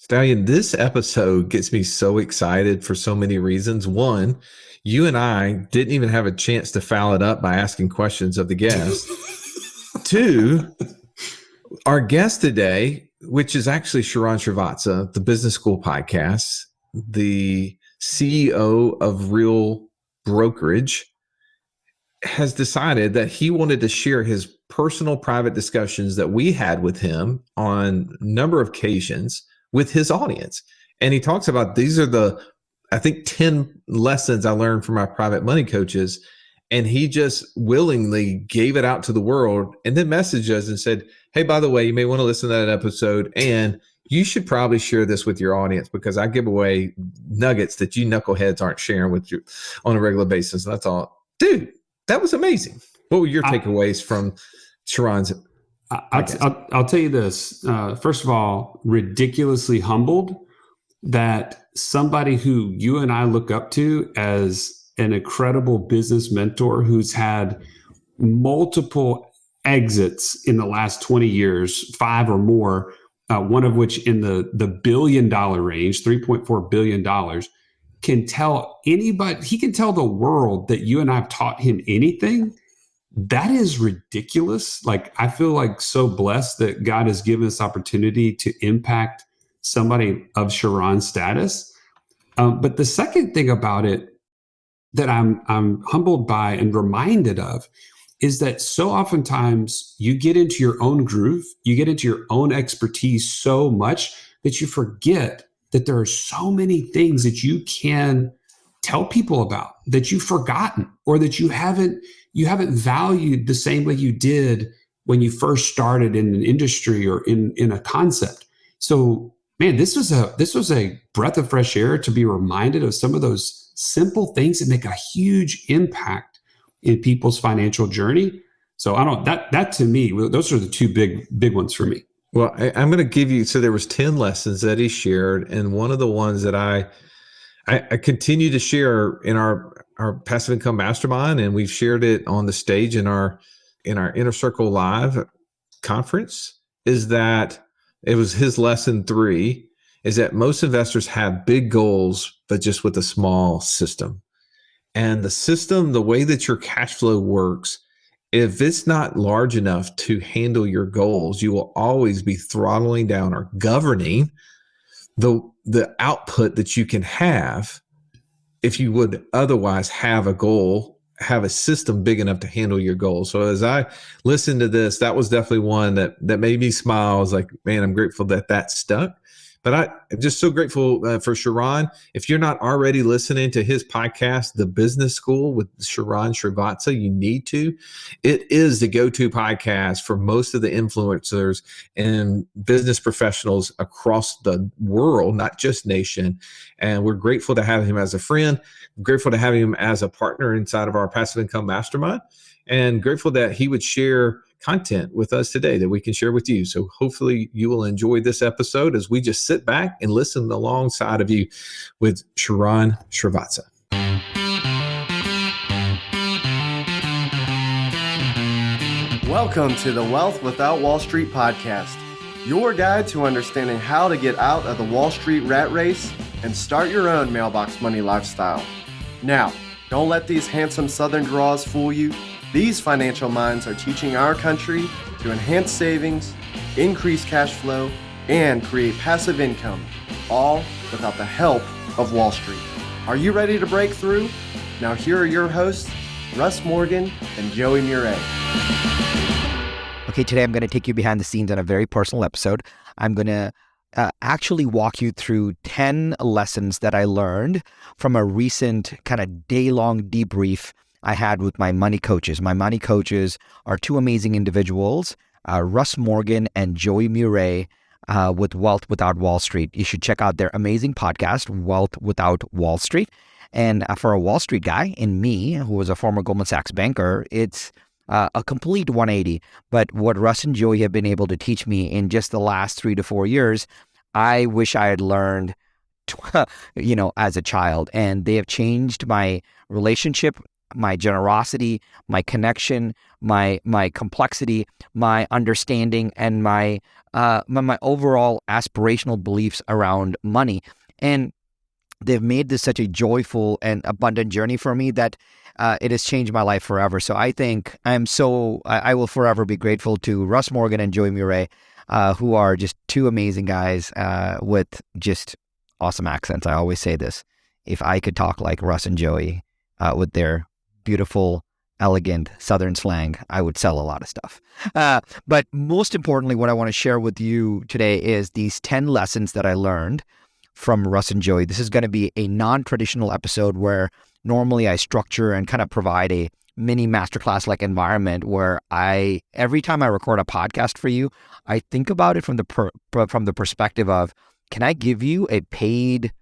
Stallion, this episode gets me so excited for so many reasons. One, you and I didn't even have a chance to foul it up by asking questions of the guest. Two, our guest today, which is actually Sharran Srivatsaa, the Business School Podcast, the CEO of Real Brokerage, has decided that he wanted to share his personal private discussions that we had with him on a number of occasions with his audience. And he talks about these are the, I think, 10 lessons I learned from my private money coaches. And he just willingly gave it out to the world and then messaged us and said, hey, by the way, you may want to listen to that episode. And you should probably share this with your audience because I give away nuggets that you knuckleheads aren't sharing with you on a regular basis. And that's all. Dude, that was amazing. What were your takeaways from Sharran's? I'll tell you this. First of all, ridiculously humbled that somebody who you and I look up to as an incredible business mentor who's had multiple exits in the last 20 years, 5 or more, one of which in the $1 billion range, $3.4 billion, can tell anybody, he can tell the world that you and I have taught him anything. That is ridiculous. Like, I feel like so blessed that God has given us opportunity to impact somebody of Sharran's status. But the second thing about it that I'm humbled by and reminded of is that so oftentimes you get into your own groove, you get into your own expertise so much that you forget that there are so many things that you can tell people about that you've forgotten or that you haven't valued the same way you did when you first started in an industry or in a concept. So, man, this was a breath of fresh air to be reminded of some of those simple things that make a huge impact in people's financial journey. So that to me, those are the two big ones for me. Well, I'm going to give you, so there was 10 lessons that he shared. And one of the ones that I continue to share in our passive income mastermind, and we've shared it on the stage in our Inner Circle Live conference, is that it was his lesson 3, is that most investors have big goals, but just with a small system. And the system, the way that your cash flow works, if it's not large enough to handle your goals, you will always be throttling down or governing the output that you can have if you would otherwise have a goal, have a system big enough to handle your goals. So as I listened to this, that was definitely one that made me smile. I was like, man, I'm grateful that stuck. But I'm just so grateful for Sharran. If you're not already listening to his podcast, The Business School with Sharran Srivatsaa, you need to. It is the go-to podcast for most of the influencers and business professionals across the world, not just nation. And we're grateful to have him as a friend, grateful to have him as a partner inside of our Passive Income Mastermind, and grateful that he would share content with us today that we can share with you. So hopefully you will enjoy this episode as we just sit back and listen alongside of you with Sharran Srivatsaa. Welcome to the Wealth Without Wall Street podcast, your guide to understanding how to get out of the Wall Street rat race and start your own mailbox money lifestyle. Now, don't let these handsome Southern draws fool you. These financial minds are teaching our country to enhance savings, increase cash flow, and create passive income, all without the help of Wall Street. Are you ready to break through? Now here are your hosts, Russ Morgan and Joey Murray. Okay, today I'm going to take you behind the scenes on a very personal episode. I'm going to actually walk you through 10 lessons that I learned from a recent kind of day-long debrief I had with my money coaches. My money coaches are two amazing individuals, Russ Morgan and Joey Murray with Wealth Without Wall Street. You should check out their amazing podcast, Wealth Without Wall Street. And for a Wall Street guy in me, who was a former Goldman Sachs banker, it's a complete 180. But what Russ and Joey have been able to teach me in just the last 3 to 4 years, I wish I had learned, as a child. And they have changed my relationship my generosity, my connection, my complexity, my understanding, and my overall aspirational beliefs around money. And they've made this such a joyful and abundant journey for me that it has changed my life forever. So I think I will forever be grateful to Russ Morgan and Joey Murray, who are just two amazing guys with just awesome accents. I always say this: if I could talk like Russ and Joey with their beautiful, elegant Southern slang, I would sell a lot of stuff. But most importantly, what I want to share with you today is these 10 lessons that I learned from Russ and Joey. This is going to be a non-traditional episode where normally I structure and kind of provide a mini masterclass like environment where every time I record a podcast for you, I think about it from the perspective of, can I give you a paid,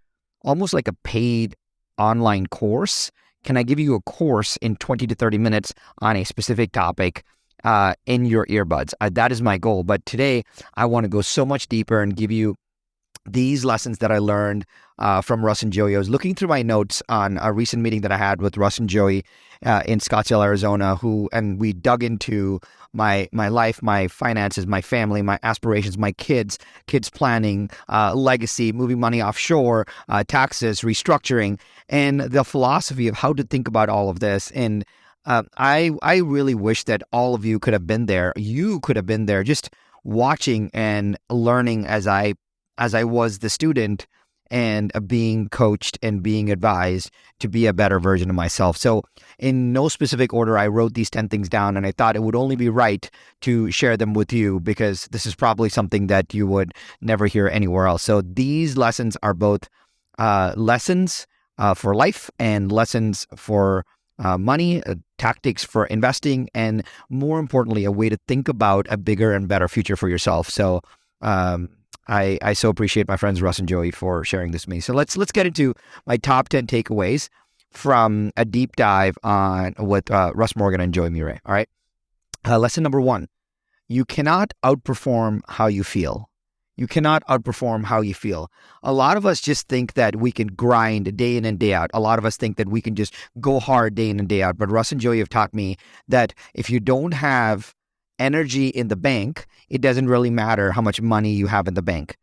almost like a paid online course? Can I give you a course in 20 to 30 minutes on a specific topic in your earbuds? That is my goal. But today I want to go so much deeper and give you these lessons that I learned from Russ and Joey. I was looking through my notes on a recent meeting that I had with Russ and Joey in Scottsdale, Arizona, and we dug into my life, my finances, my family, my aspirations, my kids planning, legacy, moving money offshore, taxes, restructuring, and the philosophy of how to think about all of this. And I really wish that all of you could have been there. You could have been there just watching and learning as I was the student and being coached and being advised to be a better version of myself. So in no specific order, I wrote these 10 things down, and I thought it would only be right to share them with you because this is probably something that you would never hear anywhere else. So these lessons are both lessons for life and lessons for money, tactics for investing, and more importantly, a way to think about a bigger and better future for yourself. So I so appreciate my friends Russ and Joey for sharing this with me. So let's get into my top 10 takeaways from a deep dive with Russ Morgan and Joey Murray. All right. Lesson number 1, you cannot outperform how you feel. You cannot outperform how you feel. A lot of us just think that we can grind day in and day out. A lot of us think that we can just go hard day in and day out. But Russ and Joey have taught me that if you don't have energy in the bank, it doesn't really matter how much money you have in the bank.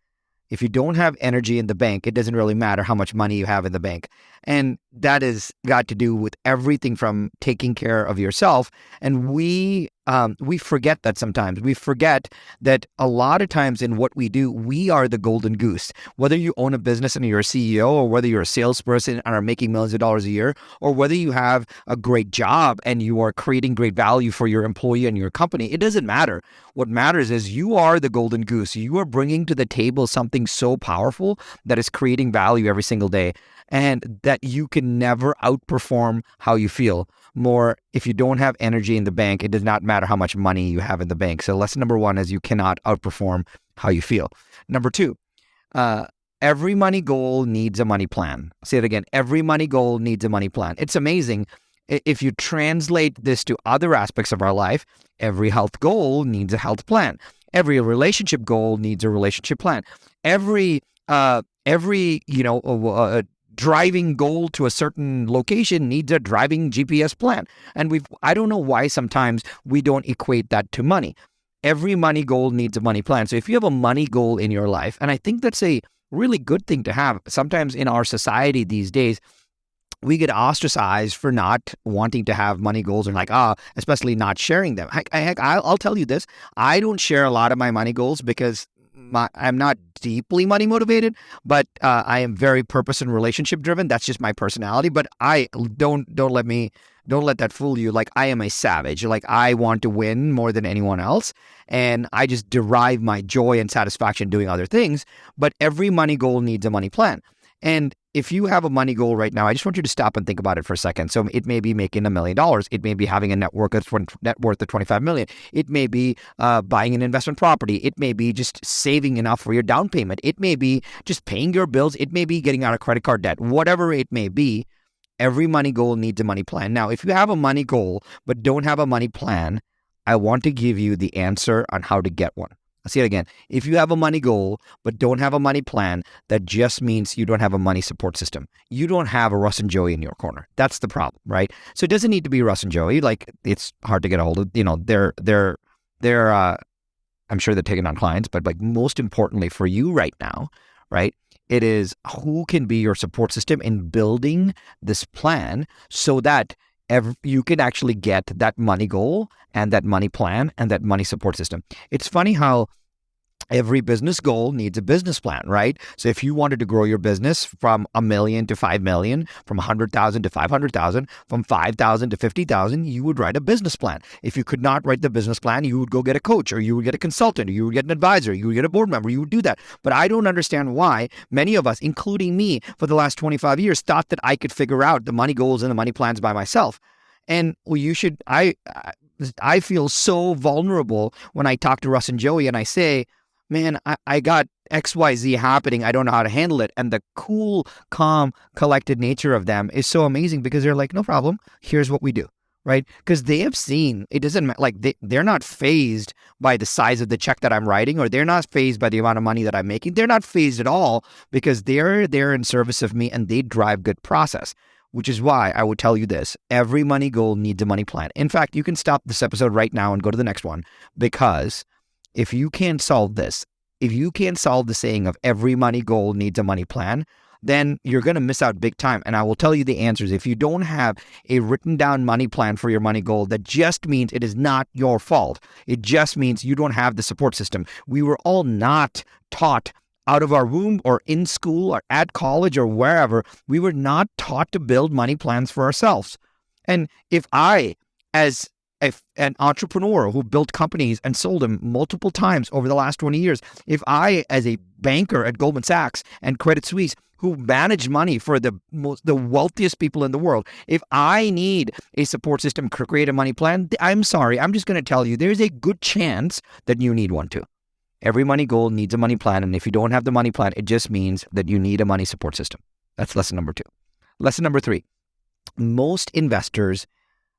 If you don't have energy in the bank, it doesn't really matter how much money you have in the bank. And that has got to do with everything from taking care of yourself. And we forget that sometimes. We forget that a lot of times in what we do, we are the golden goose. Whether you own a business and you're a CEO, or whether you're a salesperson and are making millions of dollars a year, or whether you have a great job and you are creating great value for your employee and your company, it doesn't matter. What matters is you are the golden goose. You are bringing to the table something so powerful that is creating value every single day, and that you can never outperform how you feel. More, if you don't have energy in the bank, it does not matter how much money you have in the bank. So lesson number 1 is you cannot outperform how you feel. Number 2, every money goal needs a money plan. I'll say it again. Every money goal needs a money plan. It's amazing. If you translate this to other aspects of our life, every health goal needs a health plan. Every relationship goal needs a relationship plan. Every driving goal to a certain location needs a driving GPS plan. And I don't know why sometimes we don't equate that to money. Every money goal needs a money plan. So if you have a money goal in your life, and I think that's a really good thing to have. Sometimes in our society these days, we get ostracized for not wanting to have money goals and especially not sharing them. I'll tell you this. I don't share a lot of my money goals because I'm not deeply money motivated, but I am very purpose and relationship driven. That's just my personality. But I don't let that fool you. Like, I am a savage. Like, I want to win more than anyone else, and I just derive my joy and satisfaction doing other things. But every money goal needs a money plan. And if you have a money goal right now, I just want you to stop and think about it for a second. So it may be making $1 million. It may be having a net worth of $25 million. It may be buying an investment property. It may be just saving enough for your down payment. It may be just paying your bills. It may be getting out of credit card debt. Whatever it may be, every money goal needs a money plan. Now, if you have a money goal but don't have a money plan, I want to give you the answer on how to get one. I'll say it again. If you have a money goal but don't have a money plan, that just means you don't have a money support system. You don't have a Russ and Joey in your corner. That's the problem, right? So it doesn't need to be Russ and Joey. Like, it's hard to get a hold of. They're I'm sure they're taking on clients, but like, most importantly for you right now, right? It is who can be your support system in building this plan so that you can actually get that money goal and that money plan and that money support system. It's funny how every business goal needs a business plan, right? So if you wanted to grow your business from $1 million to 5 million, from 100,000 to 500,000, from 5,000 to 50,000, you would write a business plan. If you could not write the business plan, you would go get a coach, or you would get a consultant, or you would get an advisor, you would get a board member, you would do that. But I don't understand why many of us, including me for the last 25 years, thought that I could figure out the money goals and the money plans by myself. And I feel so vulnerable when I talk to Russ and Joey and I say, man, I got XYZ happening. I don't know how to handle it. And the cool, calm, collected nature of them is so amazing, because they're like, no problem. Here's what we do, right? Because they have seen, it doesn't matter, like they're not fazed by the size of the check that I'm writing, or they're not fazed by the amount of money that I'm making. They're not fazed at all, because they're there in service of me and they drive good process. Which is why I would tell you this: every money goal needs a money plan. In fact, you can stop this episode right now and go to the next one, because if you can't solve this, if you can't solve the saying of every money goal needs a money plan, then you're going to miss out big time. And I will tell you the answers. If you don't have a written down money plan for your money goal, that just means it is not your fault. It just means you don't have the support system. We were all not taught out of our womb or in school or at college or wherever. We were not taught to build money plans for ourselves. And if I, as an entrepreneur who built companies and sold them multiple times over the last 20 years, if I, as a banker at Goldman Sachs and Credit Suisse, who manage money for the wealthiest people in the world, if I need a support system to create a money plan, I'm sorry, I'm just going to tell you, there's a good chance that you need one too. Every money goal needs a money plan. And if you don't have the money plan, it just means that you need a money support system. That's lesson number 2. Lesson number 3, most investors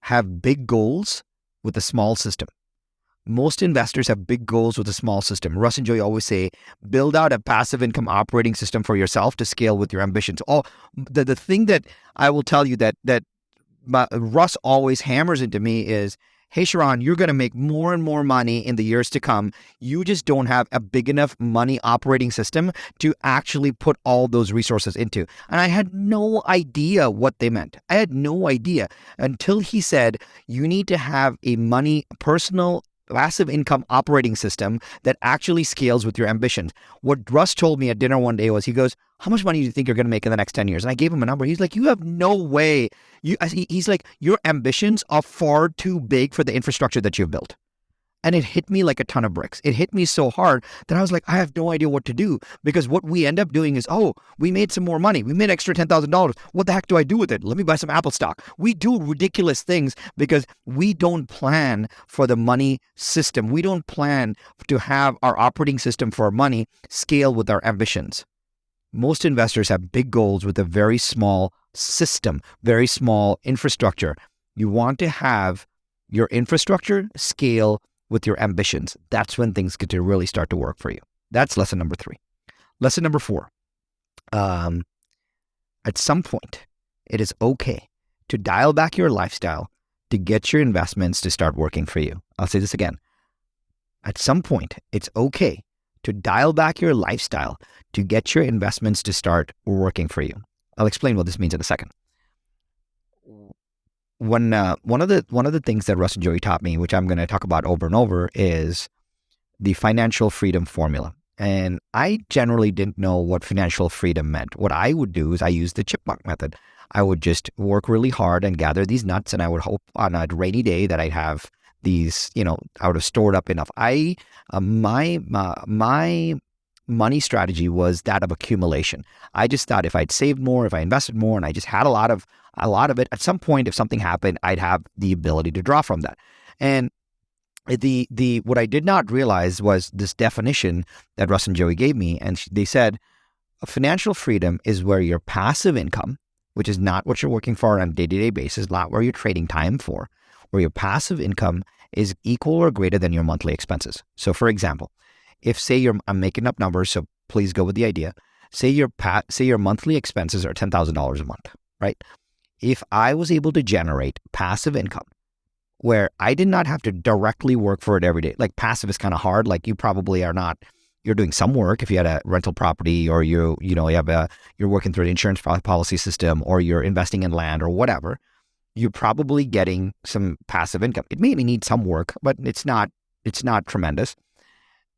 have big goals with a small system. Most investors have big goals with a small system. Russ and Joey always say, build out a passive income operating system for yourself to scale with your ambitions. The thing that I will tell you that Russ always hammers into me is, hey, Sharran, you're going to make more and more money in the years to come. You just don't have a big enough money operating system to actually put all those resources into. And I had no idea what they meant. I had no idea until he said, you need to have a personal passive income operating system that actually scales with your ambitions. What Russ told me at dinner one day was, he goes, how much money do you think you're going to make in the next 10 years? And I gave him a number. He's like, you have no way. He's like, your ambitions are far too big for the infrastructure that you've built. And it hit me like a ton of bricks. It hit me so hard that I was like, I have no idea what to do, because what we end up doing is, we made some more money. We made extra $10,000. What the heck do I do with it? Let me buy some Apple stock. We do ridiculous things because we don't plan for the money system. We don't plan to have our operating system for money scale with our ambitions. Most investors have big goals with a very small system, very small infrastructure. You want to have your infrastructure scale with your ambitions. That's when things get to really start to work for you. That's lesson number 3. Lesson number 4. At some point, it is okay to dial back your lifestyle to get your investments to start working for you. I'll say this again. At some point, it's okay to dial back your lifestyle to get your investments to start working for you. I'll explain what this means in a second. One of the things that Russ and Joey taught me, which I'm going to talk about over and over, is the financial freedom formula. And I generally didn't know what financial freedom meant. What I would do is I used the chipmunk method. I would just work really hard and gather these nuts, and I would hope on a rainy day that I'd have these, I would have stored up enough. My money strategy was that of accumulation. I just thought if I'd saved more, if I invested more, and I just had a lot of it, at some point, if something happened, I'd have the ability to draw from that. And what I did not realize was this definition that Russ and Joey gave me. And they said, financial freedom is where your passive income, which is not what you're working for on a day-to-day basis, not where you're trading time for, where your passive income is equal or greater than your monthly expenses. So for example, if say I'm making up numbers, so please go with the idea. Say your monthly expenses are $10,000 a month, right? If I was able to generate passive income where I did not have to directly work for it every day, like passive is kind of hard. Like you probably are not. You're doing some work if you had a rental property, or you're working through an insurance policy system, or you're investing in land or whatever. You're probably getting some passive income. It maybe needs some work, but it's not tremendous.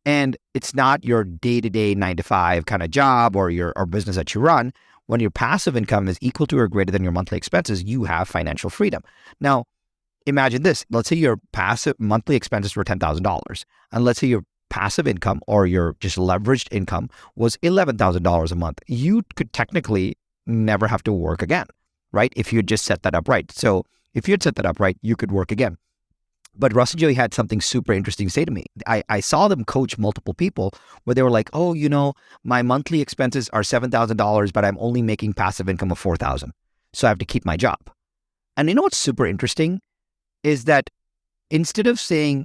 And it's not your day-to-day 9 to 5 kind of job or business that you run. When your passive income is equal to or greater than your monthly expenses, you have financial freedom. Now, imagine this. Let's say your passive monthly expenses were $10,000. And let's say your passive income or your just leveraged income was $11,000 a month. You could technically never have to work again, right? If you had just set that up right. So if you had set that up right, you could work again. But Russ and Joey had something super interesting to say to me. I saw them coach multiple people where they were like, oh, my monthly expenses are $7,000, but I'm only making passive income of $4,000. So I have to keep my job. And you know what's super interesting is that instead of saying,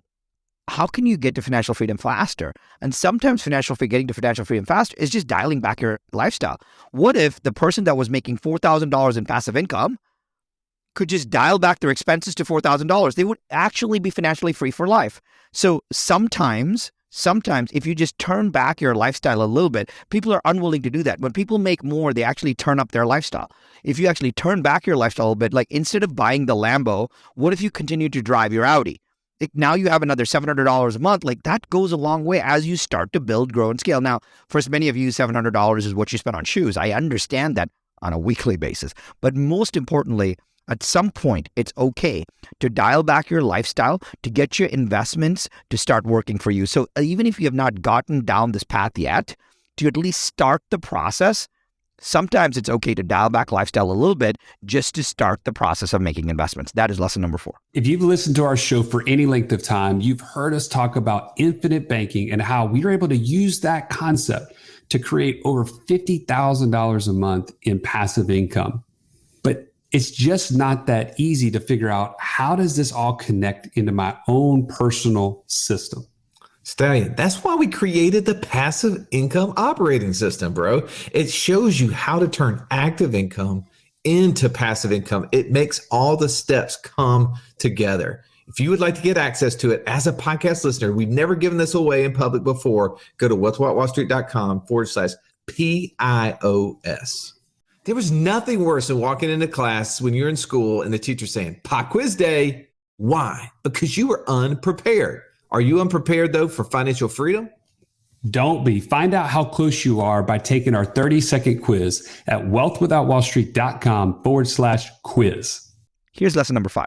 how can you get to financial freedom faster? And sometimes getting to financial freedom faster is just dialing back your lifestyle. What if the person that was making $4,000 in passive income could just dial back their expenses to $4,000? They would actually be financially free for life. So sometimes if you just turn back your lifestyle a little bit, people are unwilling to do that. When people make more, they actually turn up their lifestyle. If you actually turn back your lifestyle a little bit, like instead of buying the Lambo, what if you continue to drive your Audi? Now you have another $700 a month. Like that goes a long way as you start to build, grow, and scale. Now, for many of you, $700 is what you spend on shoes. I understand that on a weekly basis. But most importantly, at some point, it's okay to dial back your lifestyle to get your investments to start working for you. So even if you have not gotten down this path yet, to at least start the process, sometimes it's okay to dial back lifestyle a little bit just to start the process of making investments. That is lesson number 4. If you've listened to our show for any length of time, you've heard us talk about infinite banking and how we were able to use that concept to create over $50,000 a month in passive income. But it's just not that easy to figure out, how does this all connect into my own personal system? Stallion, that's why we created the passive income operating system, bro. It shows you how to turn active income into passive income. It makes all the steps come together. If you would like to get access to it as a podcast listener, we've never given this away in public before. Go to what'swhatwallstreet.com/PIOS. There was nothing worse than walking into class when you're in school and the teacher saying, Pop quiz day. Why? Because you were unprepared. Are you unprepared, though, for financial freedom? Don't be. Find out how close you are by taking our 30-second quiz at wealthwithoutwallstreet.com/quiz. Here's lesson number 5.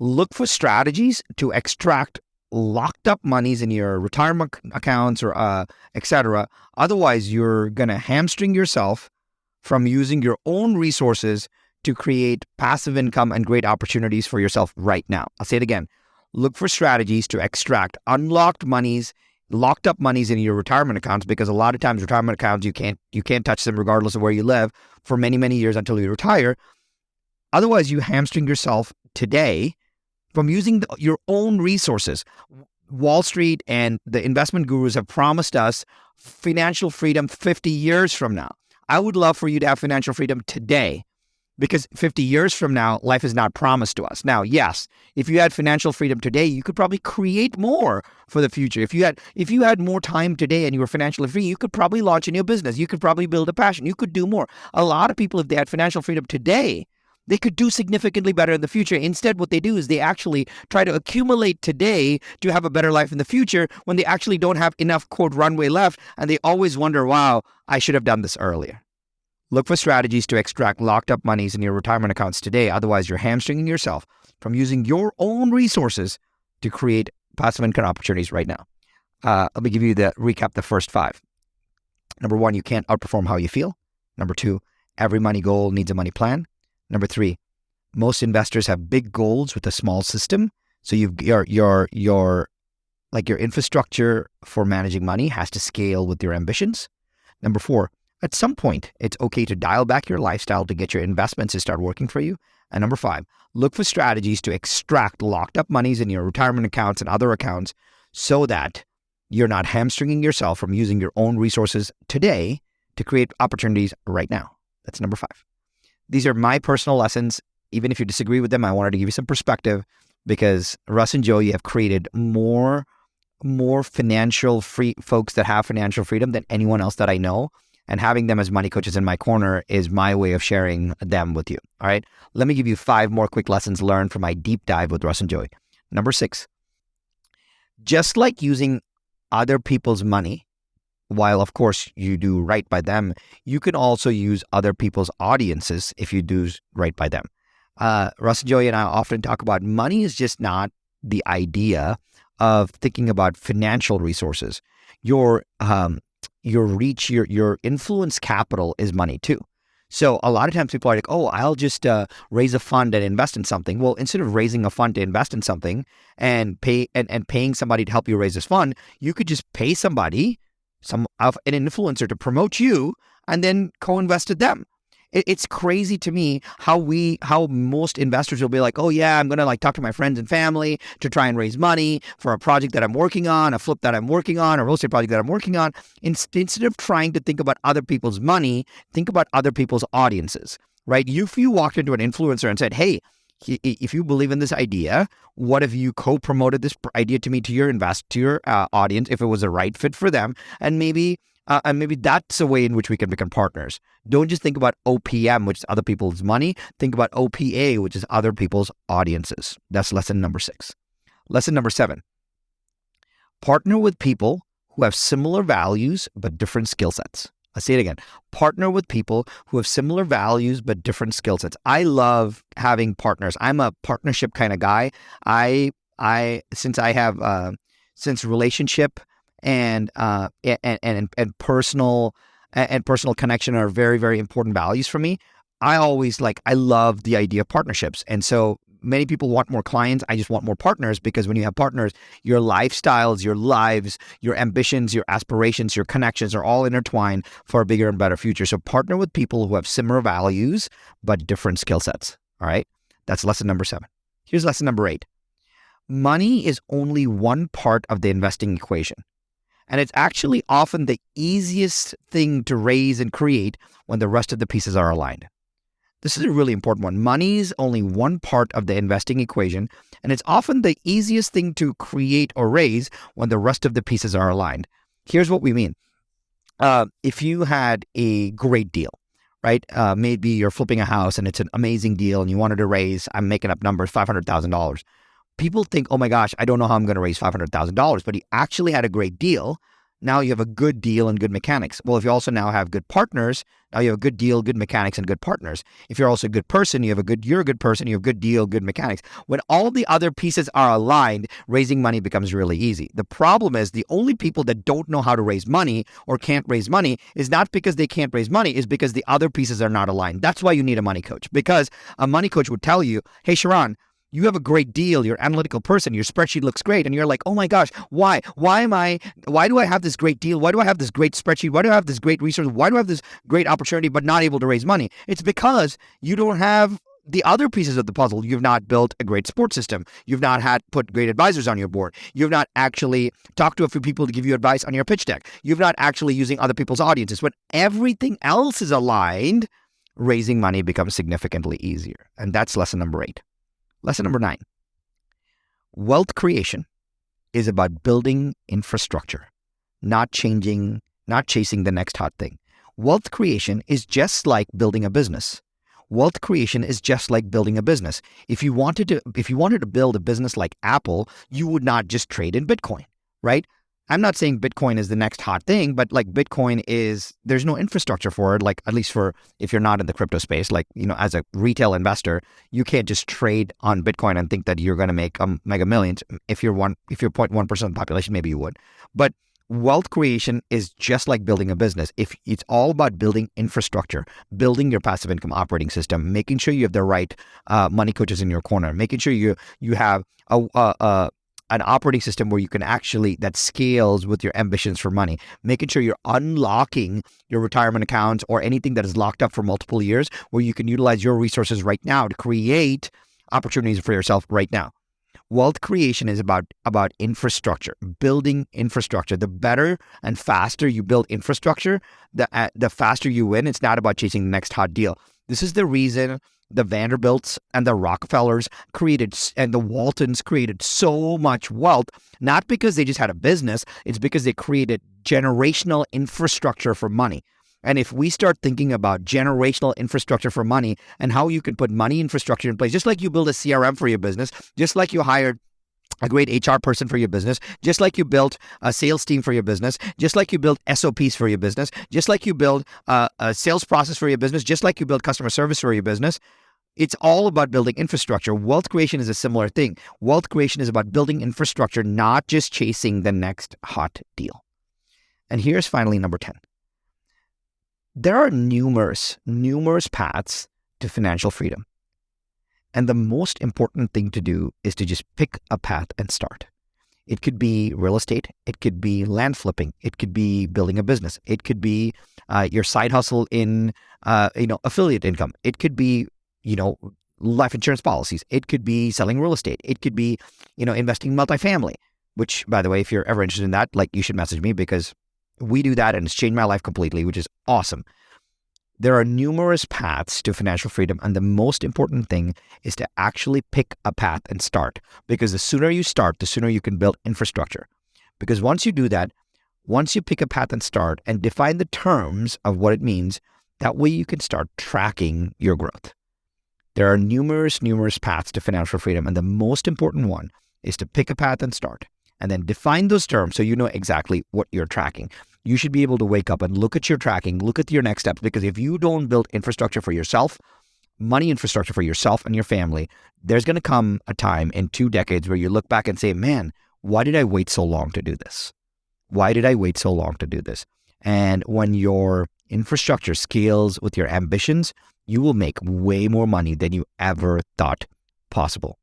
Look for strategies to extract locked up monies in your retirement accounts or etc. Otherwise, you're going to hamstring yourself from using your own resources to create passive income and great opportunities for yourself right now. I'll say it again. Look for strategies to extract locked up monies in your retirement accounts, because a lot of times retirement accounts, you can't touch them regardless of where you live for many, many years until you retire. Otherwise, you hamstring yourself today from using your own resources. Wall Street and the investment gurus have promised us financial freedom 50 years from now. I would love for you to have financial freedom today, because 50 years from now, life is not promised to us. Now, yes, if you had financial freedom today, you could probably create more for the future. If you had more time today and you were financially free, you could probably launch a new business. You could probably build a passion. You could do more. A lot of people, if they had financial freedom today, they could do significantly better in the future. Instead, what they do is they actually try to accumulate today to have a better life in the future when they actually don't have enough, quote, runway left. And they always wonder, wow, I should have done this earlier. Look for strategies to extract locked up monies in your retirement accounts today. Otherwise, you're hamstringing yourself from using your own resources to create passive income opportunities right now. Let me give you recap the first 5. Number 1, you can't outperform how you feel. Number 2, every money goal needs a money plan. Number 3, most investors have big goals with a small system. So your infrastructure for managing money has to scale with your ambitions. Number 4, at some point, it's okay to dial back your lifestyle to get your investments to start working for you. And number 5, look for strategies to extract locked up monies in your retirement accounts and other accounts so that You're not hamstringing yourself from using your own resources today to create opportunities right now. That's number 5. These are my personal lessons. Even if you disagree with them, I wanted to give you some perspective because Russ and Joey have created more financial free folks that have financial freedom than anyone else that I know. And having them as money coaches in my corner is my way of sharing them with you. All right. Let me give you 5 more quick lessons learned from my deep dive with Russ and Joey. Number 6, just like using other people's money, while of course you do right by them, you can also use other people's audiences if you do right by them. Russ and Joey and I often talk about money is just not the idea of thinking about financial resources. Your reach, your influence capital is money too. So a lot of times people are like, oh, I'll just raise a fund and invest in something. Well, instead of raising a fund to invest in something and paying somebody to help you raise this fund, you could just pay somebody, an influencer to promote you and then co-invest with them. It's crazy to me how most investors will be like, oh yeah, I'm going to talk to my friends and family to try and raise money for a project that I'm working on, a flip that I'm working on, a real estate project that I'm working on. Instead of trying to think about other people's money, think about other people's audiences, right? If you walked into an influencer and said, hey, if you believe in this idea, what if you co-promoted this idea to me, to your audience, if it was a right fit for them, and maybe that's a way in which we can become partners. Don't just think about OPM, which is other people's money. Think about OPA, which is other people's audiences. That's lesson number 6. Lesson number 7, partner with people who have similar values but different skill sets. I'll say it again. Partner with people who have similar values but different skill sets. I love having partners. I'm a partnership kind of guy. Since relationship and personal connection are very, very important values for me. I love the idea of partnerships. And so many people want more clients. I just want more partners, because when you have partners, your lifestyles, your lives, your ambitions, your aspirations, your connections are all intertwined for a bigger and better future. So partner with people who have similar values, but different skill sets. All right. That's lesson number 7. Here's lesson number 8. Money is only one part of the investing equation. And it's actually often the easiest thing to raise and create when the rest of the pieces are aligned. This is a really important one. Money is only one part of the investing equation, and it's often the easiest thing to create or raise when the rest of the pieces are aligned. Here's what we mean. If you had a great deal, right? Maybe you're flipping a house and it's an amazing deal and you wanted to raise, I'm making up numbers, $500,000. People think, oh my gosh, I don't know how I'm going to raise $500,000, but you actually had a great deal. Now you have a good deal and good mechanics. Well, if you also now have good partners, now you have a good deal, good mechanics, and good partners. If you're also a good person, you're a good person, you have good deal, good mechanics. When all the other pieces are aligned, raising money becomes really easy. The problem is the only people that don't know how to raise money or can't raise money is not because they can't raise money, is because the other pieces are not aligned. That's why you need a money coach, because a money coach would tell you, hey, Sharran, you have a great deal, you're an analytical person, your spreadsheet looks great, and you're like, oh my gosh, why do I have this great deal? Why do I have this great spreadsheet? Why do I have this great resource? Why do I have this great opportunity but not able to raise money? It's because you don't have the other pieces of the puzzle. You've not built a great support system. You've not put great advisors on your board. You've not actually talked to a few people to give you advice on your pitch deck. You've not actually using other people's audiences. When everything else is aligned, raising money becomes significantly easier. And that's lesson number 8. Lesson number 9, wealth creation is about building infrastructure, not chasing the next hot thing. Wealth creation is just like building a business. Wealth creation is just like building a business. If you wanted to build a business like Apple, you would not just trade in Bitcoin, right? I'm not saying Bitcoin is the next hot thing, but Bitcoin there's no infrastructure for it. At least for if you're not in the crypto space, as a retail investor, you can't just trade on Bitcoin and think that you're going to make mega millions. If you're 0.1% of the population, maybe you would. But wealth creation is just like building a business. If it's all about building infrastructure, building your passive income operating system, making sure you have the right money coaches in your corner, making sure you have an operating system where you can that scales with your ambitions for money, making sure you're unlocking your retirement accounts or anything that is locked up for multiple years, where you can utilize your resources right now to create opportunities for yourself right now. Wealth creation is about infrastructure, building infrastructure. The better and faster you build infrastructure, the faster you win. It's not about chasing the next hot deal. This is the reason the Vanderbilts and the Rockefellers and the Waltons created so much wealth, not because they just had a business. It's because they created generational infrastructure for money. And if we start thinking about generational infrastructure for money and how you can put money infrastructure in place, just like you build a CRM for your business, just like you hired a great HR person for your business, just like you built a sales team for your business, just like you build SOPs for your business, just like you build a sales process for your business, just like you build customer service for your business. It's all about building infrastructure. Wealth creation is a similar thing. Wealth creation is about building infrastructure, not just chasing the next hot deal. And here's finally number 10. There are numerous paths to financial freedom. And the most important thing to do is to just pick a path and start. It could be real estate. It could be land flipping. It could be building a business. It could be your side hustle in affiliate income. It could be life insurance policies. It could be selling real estate. It could be investing in multifamily. Which, by the way, if you're ever interested in that, you should message me because we do that and it's changed my life completely, which is awesome. There are numerous paths to financial freedom, and the most important thing is to actually pick a path and start. Because the sooner you start, the sooner you can build infrastructure. Because once you do that, once you pick a path and start and define the terms of what it means, that way you can start tracking your growth. There are numerous paths to financial freedom, and the most important one is to pick a path and start, and then define those terms so you know exactly what you're tracking. You should be able to wake up and look at your tracking, look at your next steps, because if you don't build infrastructure for yourself, money infrastructure for yourself and your family, there's going to come a time in 2 decades where you look back and say, man, why did I wait so long to do this? Why did I wait so long to do this? And when your infrastructure scales with your ambitions, you will make way more money than you ever thought possible.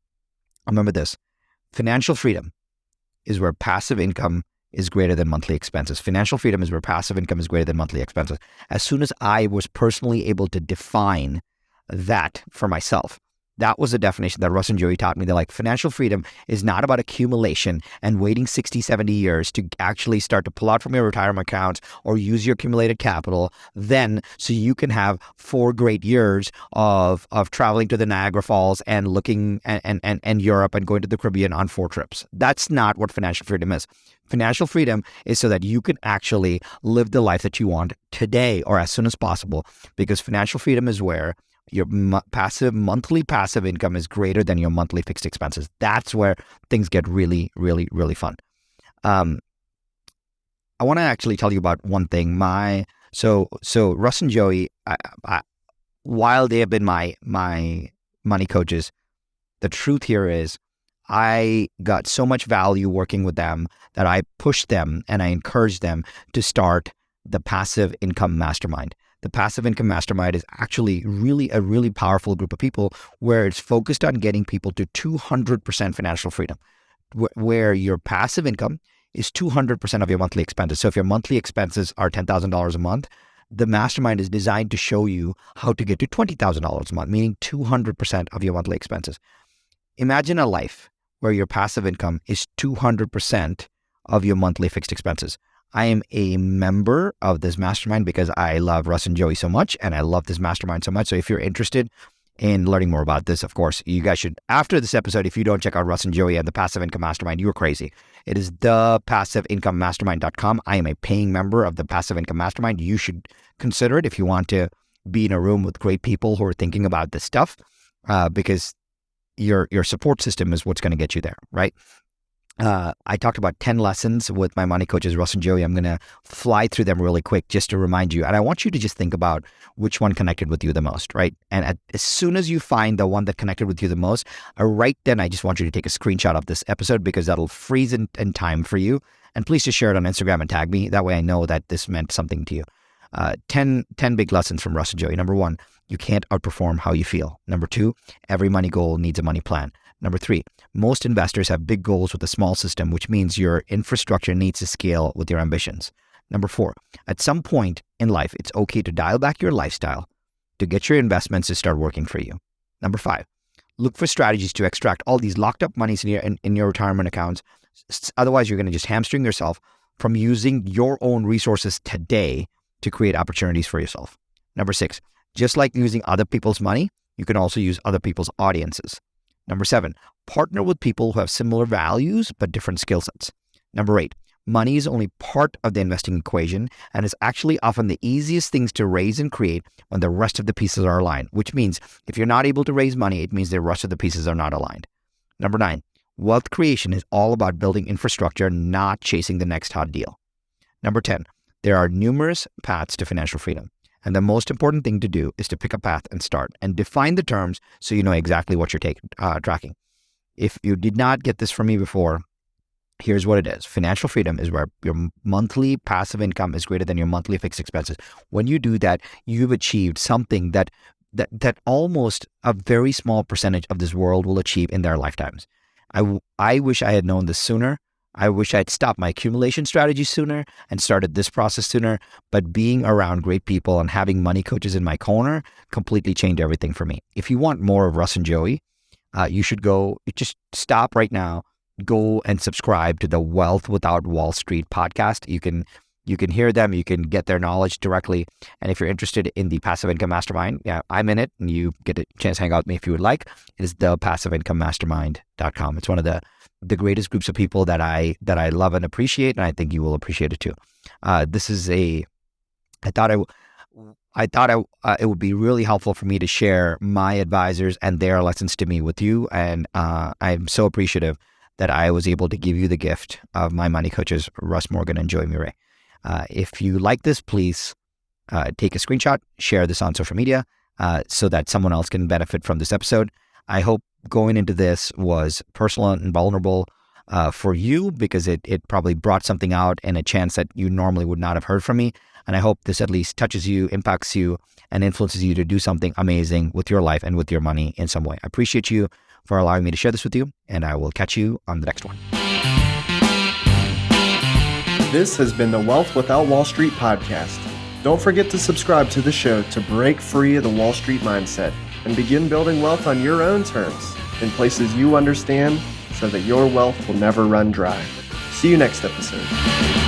Remember this, financial freedom is where passive income is greater than monthly expenses. Financial freedom is where passive income is greater than monthly expenses. As soon as I was personally able to define that for myself, that was a definition that Russ and Joey taught me. They're like, financial freedom is not about accumulation and waiting 60, 70 years to actually start to pull out from your retirement accounts or use your accumulated capital then so you can have 4 great years of traveling to the Niagara Falls and looking and Europe and going to the Caribbean on 4 trips. That's not what financial freedom is. Financial freedom is so that you can actually live the life that you want today or as soon as possible, because financial freedom is where your monthly passive income is greater than your monthly fixed expenses. That's where things get really, really, really fun. I want to actually tell you about one thing. So Russ and Joey, while they have been my money coaches, the truth here is I got so much value working with them that I pushed them and I encouraged them to start the Passive Income Mastermind. The Passive Income Mastermind is actually a really powerful group of people where it's focused on getting people to 200% financial freedom, where your passive income is 200% of your monthly expenses. So if your monthly expenses are $10,000 a month, the mastermind is designed to show you how to get to $20,000 a month, meaning 200% of your monthly expenses. Imagine a life where your passive income is 200% of your monthly fixed expenses. I am a member of this mastermind because I love Russ and Joey so much, and I love this mastermind so much. So if you're interested in learning more about this, of course, you guys should, after this episode, if you don't check out Russ and Joey and the Passive Income Mastermind, you're crazy. It is thepassiveincomemastermind.com. I am a paying member of the Passive Income Mastermind. You should consider it if you want to be in a room with great people who are thinking about this stuff, because your support system is what's going to get you there, right? I talked about 10 lessons with my money coaches, Russ and Joey. I'm going to fly through them really quick just to remind you. And I want you to just think about which one connected with you the most, right? And as soon as you find the one that connected with you the most, right then I just want you to take a screenshot of this episode because that'll freeze in time for you. And please just share it on Instagram and tag me. That way I know that this meant something to you. 10 big lessons from Russ and Joey. Number 1, you can't outperform how you feel. Number 2, every money goal needs a money plan. Number 3, most investors have big goals with a small system, which means your infrastructure needs to scale with your ambitions. Number 4, at some point in life, it's okay to dial back your lifestyle to get your investments to start working for you. Number 5, Look for strategies to extract all these locked up monies in your retirement accounts. Otherwise, you're going to just hamstring yourself from using your own resources today to create opportunities for yourself. Number 6, just like using other people's money, you can also use other people's audiences. Number 7, partner with people who have similar values but different skill sets. Number 8, money is only part of the investing equation and is actually often the easiest things to raise and create when the rest of the pieces are aligned, which means if you're not able to raise money, it means the rest of the pieces are not aligned. Number 9, wealth creation is all about building infrastructure, not chasing the next hot deal. Number 10, there are numerous paths to financial freedom. And the most important thing to do is to pick a path and start and define the terms so you know exactly what you're tracking. If you did not get this from me before, here's what it is. Financial freedom is where your monthly passive income is greater than your monthly fixed expenses. When you do that, you've achieved something that almost a very small percentage of this world will achieve in their lifetimes. I wish I had known this sooner. I wish I'd stopped my accumulation strategy sooner and started this process sooner, but being around great people and having money coaches in my corner completely changed everything for me. If you want more of Russ and Joey, you should just stop right now, go and subscribe to the Wealth Without Wall Street podcast. You can hear them, you can get their knowledge directly. And if you're interested in the Passive Income Mastermind, yeah, I'm in it and you get a chance to hang out with me if you would like. It is thepassiveincomemastermind.com. It's one of the greatest groups of people that I love and appreciate, and I think you will appreciate it too. I thought it would be really helpful for me to share my advisors and their lessons to me with you, and I'm so appreciative that I was able to give you the gift of my money coaches, Russ Morgan and Joey Murray. If you like this, please take a screenshot, share this on social media so that someone else can benefit from this episode. I hope going into this was personal and vulnerable for you because it probably brought something out and a chance that you normally would not have heard from me. And I hope this at least touches you, impacts you, and influences you to do something amazing with your life and with your money in some way. I appreciate you for allowing me to share this with you, and I will catch you on the next one. This has been the Wealth Without Wall Street podcast. Don't forget to subscribe to the show to break free of the Wall Street mindset and begin building wealth on your own terms in places you understand so that your wealth will never run dry. See you next episode.